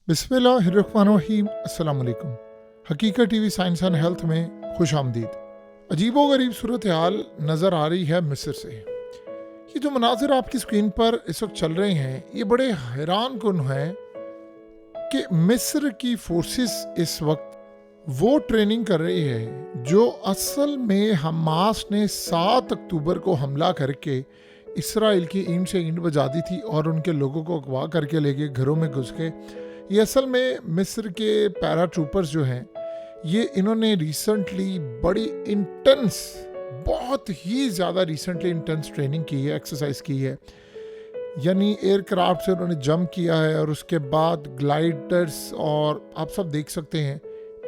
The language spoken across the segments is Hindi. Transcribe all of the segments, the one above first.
बिस्मिल्लाहिर्रहमानिर्रहीम। अस्सलाम वालेकुम। हकीकत टीवी साइंस एंड हेल्थ में खुश आमदीद। अजीबो गरीब सूरत हाल नज़र आ रही है मिस्र से। ये जो मनाजिर आपकी स्क्रीन पर इस वक्त चल रहे हैं ये बड़े हैरान कुन हैं कि मिस्र की फोर्सेस इस वक्त वो ट्रेनिंग कर रही है जो असल में हमास ने 7 अक्टूबर को हमला करके इसराइल की ईंट से ईंट बजा दी थी और उनके लोगों को अगवा करके ले गए, घरों में घुस के। ये असल में मिस्र के पैरा ट्रूपर्स जो हैं ये इन्होंने रिसेंटली बड़ी इंटेंस, बहुत ही ज़्यादा रिसेंटली इंटेंस ट्रेनिंग की है, एक्सरसाइज की है। यानी एयरक्राफ्ट से उन्होंने जंप किया है और उसके बाद ग्लाइडर्स, और आप सब देख सकते हैं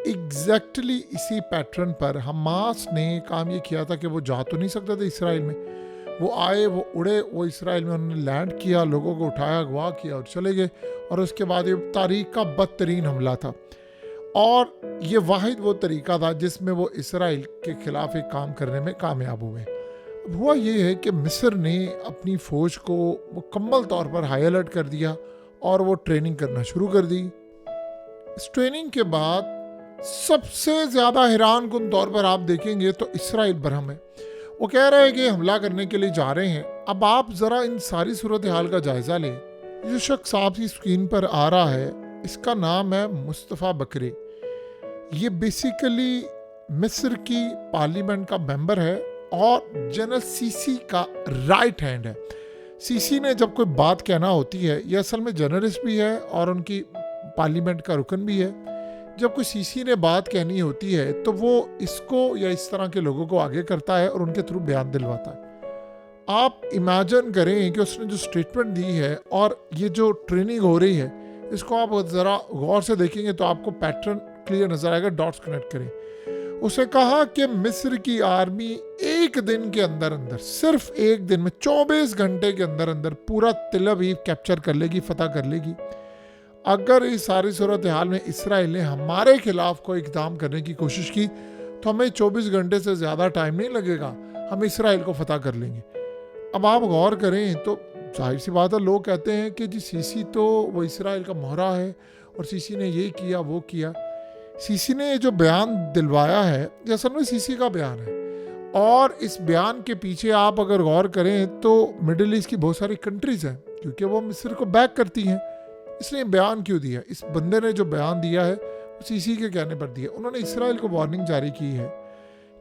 एग्जैक्टली इसी पैटर्न पर हमास ने काम ये किया था कि वो जा तो नहीं सकते थे इसराइल में, वो आए, वो उड़े, वो इसराइल में उन्होंने लैंड किया, लोगों को उठाया, अगवा किया और चले गए। और उसके बाद ये तारीख का बदतरीन हमला था और ये वाहिद वो तरीका था जिसमें वो इसराइल के खिलाफ एक काम करने में कामयाब हुए। अब हुआ ये है कि मिस्र ने अपनी फ़ौज को मुकम्मल तौर पर हाई अलर्ट कर दिया और वो ट्रेनिंग करना शुरू कर दी। इस ट्रेनिंग के बाद सबसे ज़्यादा हैरान कुन तौर पर आप देखेंगे तो इसराइल बरहम है। वो कह रहे हैं कि हमला करने के लिए जा रहे हैं। अब आप ज़रा इन सारी सूरत हाल का जायज़ा लें। जो शख्स आपकी स्क्रीन पर आ रहा है इसका नाम है मुस्तफ़ा बकरी। ये बेसिकली मिस्र की पार्लियामेंट का मेंबर है और जनरल सीसी का राइट हैंड है। सीसी ने जब कोई बात कहना होती है, ये असल में जर्नलिस्ट भी है और उनकी पार्लियामेंट का रुकन भी है। जब कोई सीसी ने बात कहनी होती है तो वो इसको या इस तरह के लोगों को आगे करता है और उनके थ्रू बयान दिलवाता है। आप इमेजिन करें कि उसने जो स्टेटमेंट दी है और ये जो ट्रेनिंग हो रही है, इसको आप ज़रा गौर से देखेंगे तो आपको पैटर्न क्लियर नजर आएगा। डॉट्स कनेक्ट करें। उसने कहा कि मिस्र की आर्मी एक दिन के अंदर अंदर, सिर्फ एक दिन में 24 घंटे के अंदर अंदर पूरा तिल अवीव कैप्चर कर लेगी, फतह कर लेगी। अगर इस सारी सूरत हाल में इसराइल ने हमारे खिलाफ कोई इक़दाम करने की कोशिश की तो हमें 24 घंटे से ज़्यादा टाइम नहीं लगेगा, हम इसराइल को फतह कर लेंगे। अब आप गौर करें तो जाहिर सी बात है, लोग कहते हैं कि जी सीसी तो वो इसराइल का मोहरा है और सीसी ने ये किया वो किया। सीसी ने जो बयान दिलवाया है ये असल में सीसी का बयान है और इस बयान के पीछे आप अगर गौर करें तो मिडिल ईस्ट की बहुत सारी कंट्रीज़ हैं क्योंकि वो मिस्र को बैक करती हैं। इसने बयान क्यों दिया? इस बंदे ने जो बयान दिया है वो सीसी के कहने पर दिया। उन्होंने इसराइल को वार्निंग जारी की है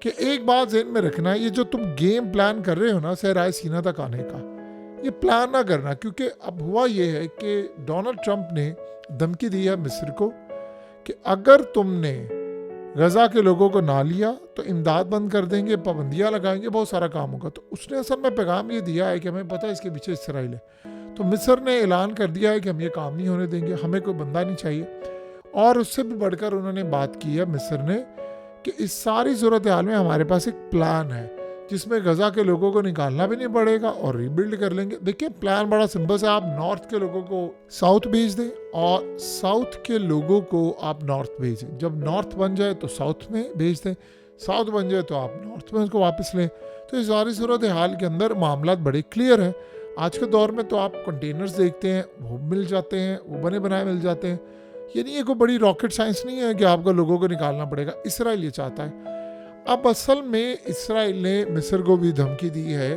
कि एक बात ज़हन में रखना है, ये जो तुम गेम प्लान कर रहे हो ना सहराए सीना तक आने का, ये प्लान ना करना। क्योंकि अब हुआ ये है कि डोनाल्ड ट्रंप ने धमकी दी है मिस्र को कि अगर तुमने गजा के लोगों को ना लिया तो इमदाद बंद कर देंगे, पाबंदियाँ लगाएंगे, बहुत सारा काम होगा। तो उसने असल में पैगाम ये दिया है कि हमें पता है इसके पीछे इसराइल है। तो मिस्र ने ऐलान कर दिया है कि हम ये काम नहीं होने देंगे, हमें कोई बंदा नहीं चाहिए। और उससे भी बढ़कर उन्होंने बात की है मिस्र ने कि इस सारी सूरत हाल में हमारे पास एक प्लान है जिसमें गजा के लोगों को निकालना भी नहीं पड़ेगा और रीबिल्ड कर लेंगे। देखिए प्लान बड़ा सिंपल है, आप नॉर्थ के लोगों को साउथ भेज दें और साउथ के लोगों को आप नॉर्थ भेजें। जब नॉर्थ बन जाए तो साउथ में भेज दें, साउथ बन जाए तो आप नॉर्थ में उसको वापस लें। तो इस सारी सूरत हाल के अंदर मामला बड़े क्लियर है। आज के दौर में तो आप कंटेनर्स देखते हैं वो मिल जाते हैं, वो बने बनाए मिल जाते हैं। ये नहीं है कोई बड़ी रॉकेट साइंस नहीं है कि आपको लोगों को निकालना पड़ेगा। इसराइल ये चाहता है। अब असल में इसराइल ने मिस्र को भी धमकी दी है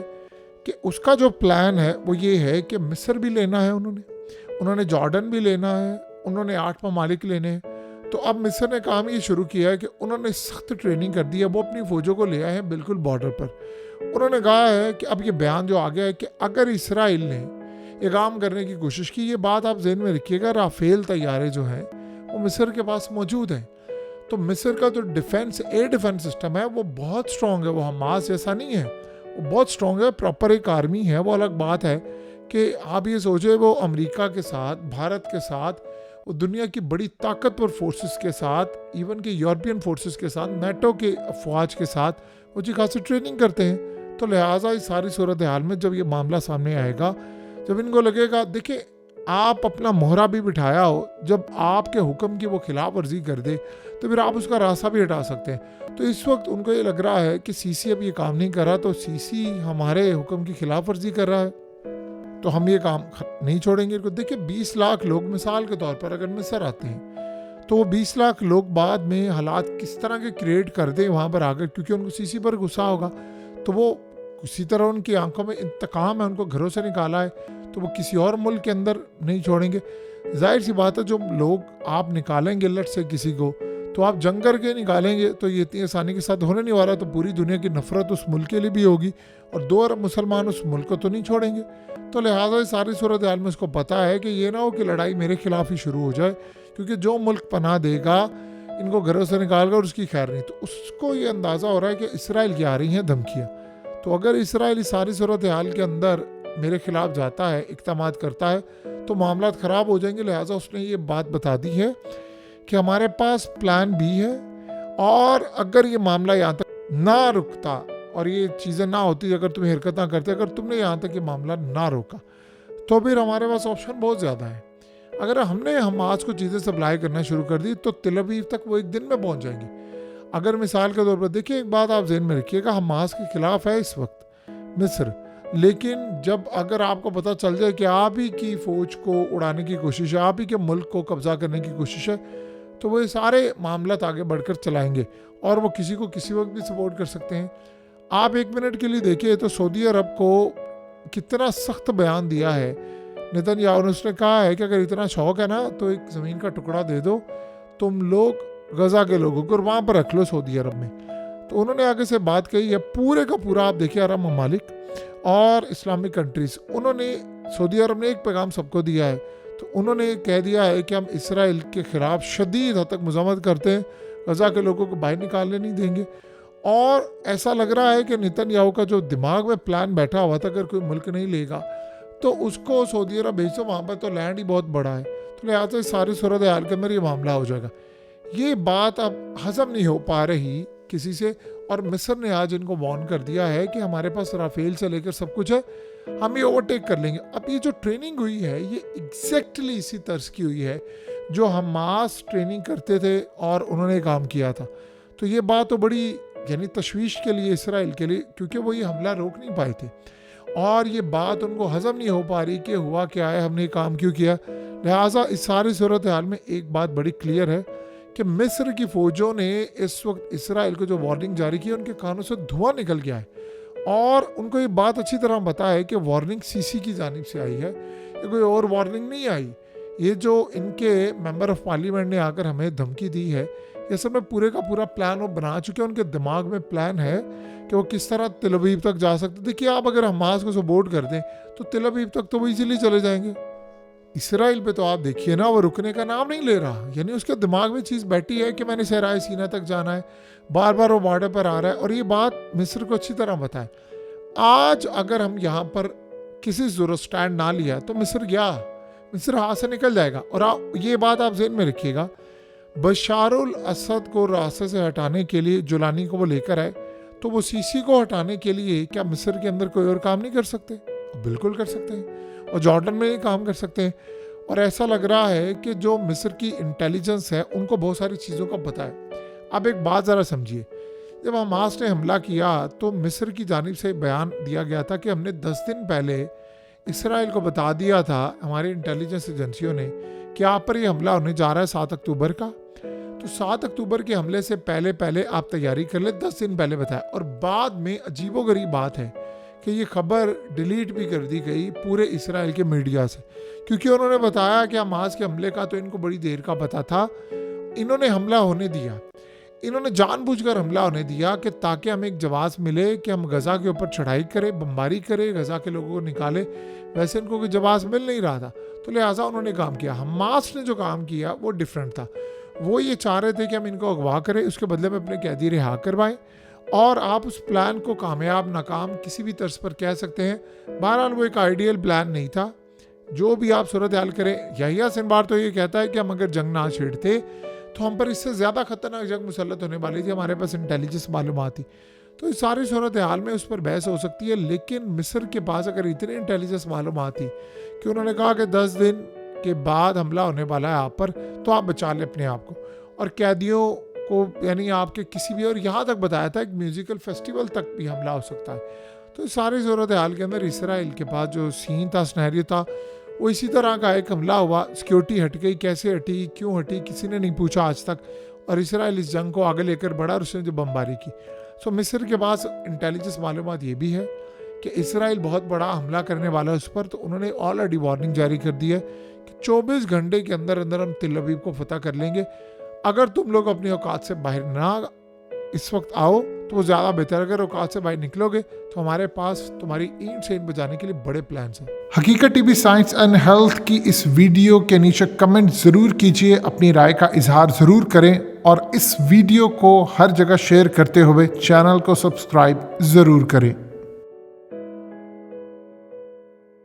कि उसका जो प्लान है वो ये है कि मिस्र भी लेना है, उन्होंने जॉर्डन भी लेना है, उन्होंने 8 ममालिक लेने हैं। तो अब मिस्र ने काम ये शुरू किया है कि उन्होंने सख्त ट्रेनिंग कर दी है, वो अपनी फ़ौजों को ले आए हैं बिल्कुल बॉर्डर पर। उन्होंने कहा है कि अब ये बयान जो आ गया है कि अगर इसराइल ने ये काम करने की कोशिश की, ये बात आप जहन में रखिएगा, राफेल तैयारे जो हैं वो मिस्र के पास मौजूद हैं। तो मिस्र का जो एयर डिफेंस सिस्टम है वो बहुत स्ट्रॉन्ग है, वो हमास जैसा नहीं है, वो बहुत स्ट्रॉन्ग है, प्रॉपर एक आर्मी है। वो अलग बात है कि आप ये सोचे वो अमेरिका के साथ, भारत के साथ, वो दुनिया की बड़ी ताकतवर फोर्सेस के साथ, इवन के यूरोपियन फोर्सेस के साथ, नेटो के अफवाज के साथ वो जी खासी ट्रेनिंग करते हैं। तो लिहाजा इस सारी सूरत हाल में जब ये मामला सामने आएगा, जब इनको लगेगा, देखिए आप अपना मोहरा भी बिठाया हो, जब आपके हुक्म की वो खिलाफ वर्जी कर दे तो फिर आप उसका रास्ता भी हटा सकते हैं। तो इस वक्त उनको ये लग रहा है कि सीसी अब ये काम नहीं कर रहा तो सीसी हमारे हुक्म की खिलाफ वर्जी कर रहा है। तो हम ये काम नहीं छोड़ेंगे। देखिए 20 लाख लोग मिसाल के तौर पर अगर मिस्र आते हैं तो वो 20 लाख लोग बाद में हालात किस तरह के क्रिएट कर दें वहाँ पर आकर, क्योंकि उनको सीसी पर गुस्सा होगा तो वो उसी तरह उनकी आंखों में इंतकाम है, उनको घरों से निकाला है तो वो किसी और मुल्क के अंदर नहीं छोड़ेंगे। जाहिर सी बात है जो लोग आप निकालेंगे लट से किसी को तो आप जंग करके निकालेंगे तो ये इतनी आसानी के साथ होने नहीं वाला, तो पूरी दुनिया की नफरत उस मुल्क के लिए भी होगी और 2 अरब मुसलमान उस मुल्क को तो नहीं छोड़ेंगे। तो लिहाजा इस सारी सूरत हाल में उसको पता है कि ये ना हो कि लड़ाई मेरे खिलाफ ही शुरू हो जाए, क्योंकि जो मुल्क पनाह देगा इनको घरों से निकाल कर उसकी खैर नहीं। तो उसको ये अंदाज़ा हो रहा है कि इसराइल की आ रही हैं धमकियाँ, तो अगर इसराइल इस सारी सूरत हाल के अंदर मेरे खिलाफ जाता है, इक़दामात करता है तो मामला ख़राब हो जाएंगे। लिहाजा उसने ये बात बता दी है कि हमारे पास प्लान बी है, और अगर ये मामला यहाँ तक ना रुकता और ये चीज़ें ना होती, अगर तुम हरकत ना करते, अगर तुमने यहाँ तक ये मामला ना रोका तो फिर हमारे पास ऑप्शन बहुत ज़्यादा है। अगर हमने हमास को चीज़ें सप्लाई करना शुरू कर दी तो तेल अवीव तक वो एक दिन में पहुँच जाएंगी। अगर मिसाल के तौर पर देखिए, एक बात आप ज़हन में रखिएगा, हमास के खिलाफ है इस वक्त मिस्र, लेकिन जब अगर आपको पता चल जाए कि आप ही की फ़ौज को उड़ाने की कोशिश है, आप ही के मुल्क को कब्जा करने की कोशिश है, तो वो ये सारे मामला आगे बढ़कर चलाएंगे और वो किसी को किसी वक्त भी सपोर्ट कर सकते हैं। आप 1 मिनट के लिए देखिए तो सऊदी अरब को कितना सख्त बयान दिया है नेतन्याहू ने। उसने कहा है कि अगर इतना शौक है ना तो एक ज़मीन का टुकड़ा दे दो तुम लोग गजा के लोगों को और वहाँ पर रख लो सऊदी अरब में। तो उन्होंने आगे से बात कही है, पूरे का पूरा आप देखिए अरब ममालिक और इस्लामिक कंट्रीज़, उन्होंने सऊदी अरब ने एक पैगाम सबको दिया है। तो उन्होंने कह दिया है कि हम इसराइल के ख़िलाफ़ शदीद हद तक मज़म्मत करते हैं, गजा के लोगों को बाहर निकालने नहीं देंगे। और ऐसा लग रहा है कि नेतन्याहू का जो दिमाग में प्लान बैठा हुआ था, अगर कोई मुल्क नहीं लेगा तो उसको सऊदी अरब भेजो, वहाँ पर तो लैंड ही बहुत बड़ा है, तो लिहाजा इस सारी सूरत हाल के अंदर ये मामला हो जाएगा। ये बात अब हजम नहीं हो पा रही किसी से, और मिस्र ने आज इनको वार्न कर दिया है कि हमारे पास राफेल से लेकर सब कुछ है, हम ये ओवरटेक कर लेंगे। अब ये जो ट्रेनिंग हुई है ये एग्जैक्टली इसी तर्ज की हुई है जो हमास ट्रेनिंग करते थे और उन्होंने काम किया था। तो ये बात तो बड़ी यानी तशवीश के लिए इसराइल के लिए, क्योंकि वो ये हमला रोक नहीं पाए थे और ये बात उनको हजम नहीं हो पा रही कि हुआ क्या है, हमने काम क्यों किया। लिहाजा इस सारी सूरत हाल में एक बात बड़ी क्लियर है कि मिस्र की फ़ौजों ने इस वक्त इसराइल को जो वार्निंग जारी की, उनके कानों से धुआं निकल गया है और उनको ये बात अच्छी तरह पता है कि वार्निंग सीसी की जानिब से आई है, ये कोई और वार्निंग नहीं आई। ये जो इनके मेंबर ऑफ पार्लियामेंट ने आकर हमें धमकी दी है, ये सब में पूरे का पूरा प्लान वो बना चुके हैं, उनके दिमाग में प्लान है कि वो किस तरह तेल अवीव तक जा सकते। देखिए आप अगर हमास को सपोर्ट कर दें तो तेल अवीव तक तो वो इजीली चले जाएंगे। इसराइल पे तो आप देखिए ना, वो रुकने का नाम नहीं ले रहा, यानी उसके दिमाग में चीज़ बैठी है कि मैंने सहराए सीना तक जाना है, बार बार वो बॉर्डर पर आ रहा है और ये बात मिस्र को अच्छी तरह पता है। आज अगर हम यहाँ पर किसी ज़रूरत स्टैंड ना लिया तो मिस्र गया, मिस्र हाथ से निकल जाएगा। और ये बात आप ज़हन में रखिएगा, बशारुल असद को रास्ते से हटाने के लिए जुलानी को वो लेकर आए, तो वो सीसी को हटाने के लिए क्या मिस्र के अंदर कोई और काम नहीं कर सकते? बिल्कुल कर सकते हैं, और जॉर्डन में ही काम कर सकते हैं। और ऐसा लग रहा है कि जो मिस्र की इंटेलिजेंस है उनको बहुत सारी चीज़ों का पता है। अब एक बात ज़रा समझिए, जब हमास ने हमला किया तो मिस्र की जानिब से बयान दिया गया था कि हमने 10 दिन पहले इसराइल को बता दिया था, हमारी इंटेलिजेंस एजेंसियों ने, कि आप पर ये हमला होने जा रहा है 7 अक्टूबर का। तो 7 अक्टूबर के हमले से पहले पहले आप तैयारी कर ले, 10 दिन पहले बताया। और बाद में अजीबोगरीब बात है कि ये खबर डिलीट भी कर दी गई पूरे इसराइल के मीडिया से, क्योंकि उन्होंने बताया कि हमास के हमले का तो इनको बड़ी देर का पता था, इन्होंने हमला होने दिया, इन्होंने जानबूझकर हमला होने दिया कि ताकि हमें एक जवाब मिले कि हम गजा के ऊपर चढ़ाई करें, बमबारी करें, गजा के लोगों को निकाले। वैसे इनको कोई जवाब मिल नहीं रहा था, तो लिहाजा उन्होंने काम किया। हमास ने जो काम किया वो डिफरेंट था, वो ये चाह रहे थे कि हम इनको अगवा करें, उसके बदले में अपने कैदी रिहा करवाएं। और आप उस प्लान को कामयाब नाकाम किसी भी तर्ज पर कह सकते हैं। बहरहाल वो एक आइडियल प्लान नहीं था। जो भी आप सूरत हाल करें, यहिया सिनवार तो ये कहता है कि हम अगर जंग ना छेड़ते तो हम पर इससे ज़्यादा खतरनाक जंग मुसल्लत होने वाली थी, हमारे पास इंटेलिजेंस मालूमात थी। तो इस सारी सूरत हाल में उस पर बहस हो सकती है, लेकिन मिस्र के पास अगर इतनी इंटेलिजेंस मालूमात थी कि उन्होंने कहा कि 10 दिन के बाद हमला होने वाला है आप पर, तो आप बचा लें अपने आप को और कैदियों को, यानी आपके किसी भी, और यहाँ तक बताया था एक म्यूजिकल फेस्टिवल तक भी हमला हो सकता है। तो सारी सूरत हाल के अंदर इसराइल के पास जो सीन था, सिनेरियो था, वो इसी तरह का एक हमला हुआ, सिक्योरिटी हट गई, कैसे हटी, क्यों हटी, किसी ने नहीं पूछा आज तक, और इसराइल इस जंग को आगे लेकर बढ़ा और उसने जो बमबारी की। सो मिस्र के पास इंटेलिजेंस मालूमात ये भी है कि इसराइल बहुत बड़ा हमला करने वाला है उस पर, तो उन्होंने ऑलरेडी वार्निंग जारी कर दी है कि 24 घंटे के अंदर अंदर हम तेल अवीव को फतह कर लेंगे। अगर तुम लोग अपनी औकात से बाहर ना इस वक्त आओ तो वो ज़्यादा बेहतर। अगर औकात से बाहर निकलोगे तो हमारे पास तुम्हारी ईंट से ईंट बजाने के लिए बड़े प्लान्स हैं। हकीकत टीवी साइंस एंड हेल्थ की इस वीडियो के नीचे कमेंट ज़रूर कीजिए, अपनी राय का इजहार ज़रूर करें और इस वीडियो को हर जगह शेयर करते हुए चैनल को सब्सक्राइब ज़रूर करें।